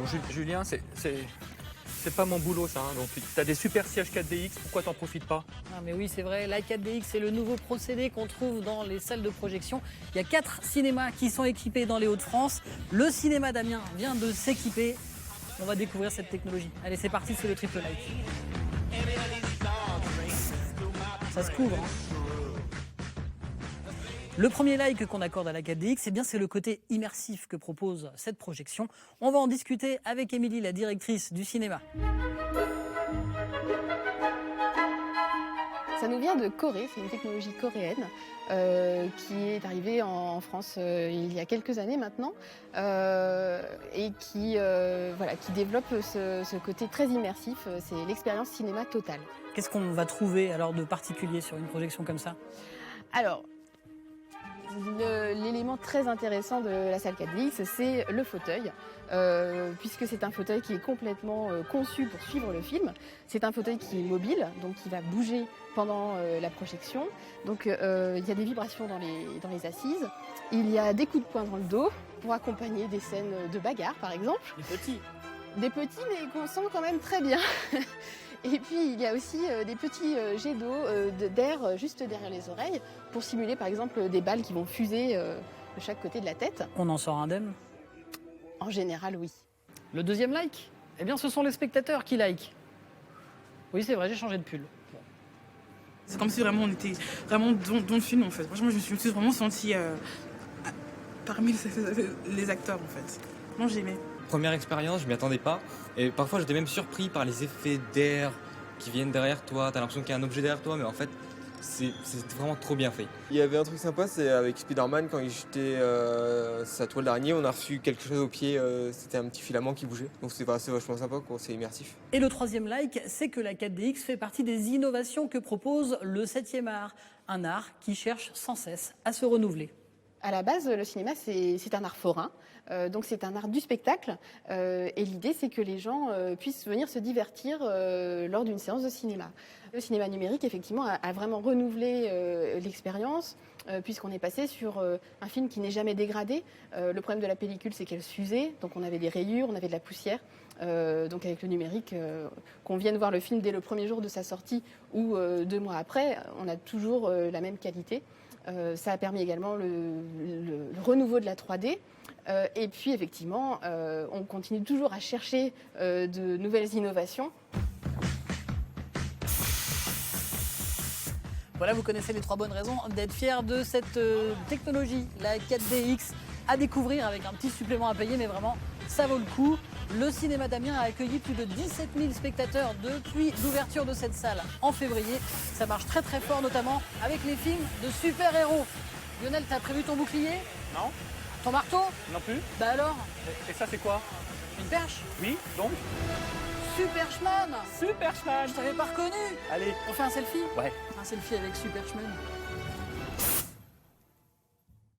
Bon, Julien, c'est pas mon boulot ça. Hein. Donc tu as des super sièges 4DX, pourquoi t'en profites pas? Ah mais oui, c'est vrai, la 4DX, c'est le nouveau procédé qu'on trouve dans les salles de projection. Il y a 4 cinémas qui sont équipés dans les Hauts-de-France. Le cinéma d'Amiens vient de s'équiper. On va découvrir cette technologie. Allez, c'est parti, c'est le triple like. Ça se couvre. Hein. Le premier like qu'on accorde à la 4DX, c'est le côté immersif que propose cette projection. On va en discuter avec Émilie, la directrice du cinéma. Ça nous vient de Corée, c'est une technologie coréenne qui est arrivée en France il y a quelques années maintenant et qui développe ce côté très immersif, c'est l'expérience cinéma totale. Qu'est-ce qu'on va trouver alors de particulier sur une projection comme ça? Alors, l'élément très intéressant de la salle 4DX, c'est le fauteuil, puisque c'est un fauteuil qui est complètement conçu pour suivre le film. C'est un fauteuil qui est mobile, donc qui va bouger pendant la projection. Donc il y a des vibrations dans les assises. Il y a des coups de poing dans le dos pour accompagner des scènes de bagarre, par exemple. Des petits, mais qu'on sent quand même très bien. Et puis il y a aussi des petits jets d'eau, d'air juste derrière les oreilles pour simuler par exemple des balles qui vont fuser de chaque côté de la tête. On en sort indemne? En général, oui. Le deuxième like? Eh bien ce sont les spectateurs qui like. Oui c'est vrai, j'ai changé de pull. Bon. C'est comme si vraiment on était vraiment dans le film en fait. Franchement je me suis vraiment sentie parmi les acteurs en fait. Moi j'ai aimé. Première expérience, je m'y attendais pas. Et parfois, j'étais même surpris par les effets d'air qui viennent derrière toi. T'as l'impression qu'il y a un objet derrière toi, mais en fait, c'est vraiment trop bien fait. Il y avait un truc sympa, c'est avec Spider-Man, quand il jetait sa toile d'araignée, on a reçu quelque chose au pied, c'était un petit filament qui bougeait. Donc c'est vachement sympa, quoi, c'est immersif. Et le troisième like, c'est que la 4DX fait partie des innovations que propose le 7e art. Un art qui cherche sans cesse à se renouveler. À la base, le cinéma, c'est un art forain, donc c'est un art du spectacle. Et l'idée, c'est que les gens puissent venir se divertir lors d'une séance de cinéma. Le cinéma numérique, effectivement, a vraiment renouvelé l'expérience, puisqu'on est passé sur un film qui n'est jamais dégradé. Le problème de la pellicule, c'est qu'elle s'usait, donc on avait des rayures, on avait de la poussière. Donc avec le numérique, qu'on vienne voir le film dès le premier jour de sa sortie ou 2 mois après, on a toujours la même qualité. Ça a permis également le renouveau de la 3D. Et puis effectivement, on continue toujours à chercher de nouvelles innovations. Voilà, vous connaissez les 3 bonnes raisons d'être fiers de cette technologie, la 4DX, à découvrir avec un petit supplément à payer, mais vraiment, ça vaut le coup. Le cinéma d'Amiens a accueilli plus de 17 000 spectateurs depuis l'ouverture de cette salle en février. Ça marche très très fort, notamment avec les films de super-héros. Lionel, t'as prévu ton bouclier? Non? Ton marteau? Non plus? Bah alors? Et ça c'est quoi? Une perche? Oui, donc? Superchman! Superman! Je t'avais pas reconnu! Allez, On fait un selfie? ouais. Un selfie avec Superchman.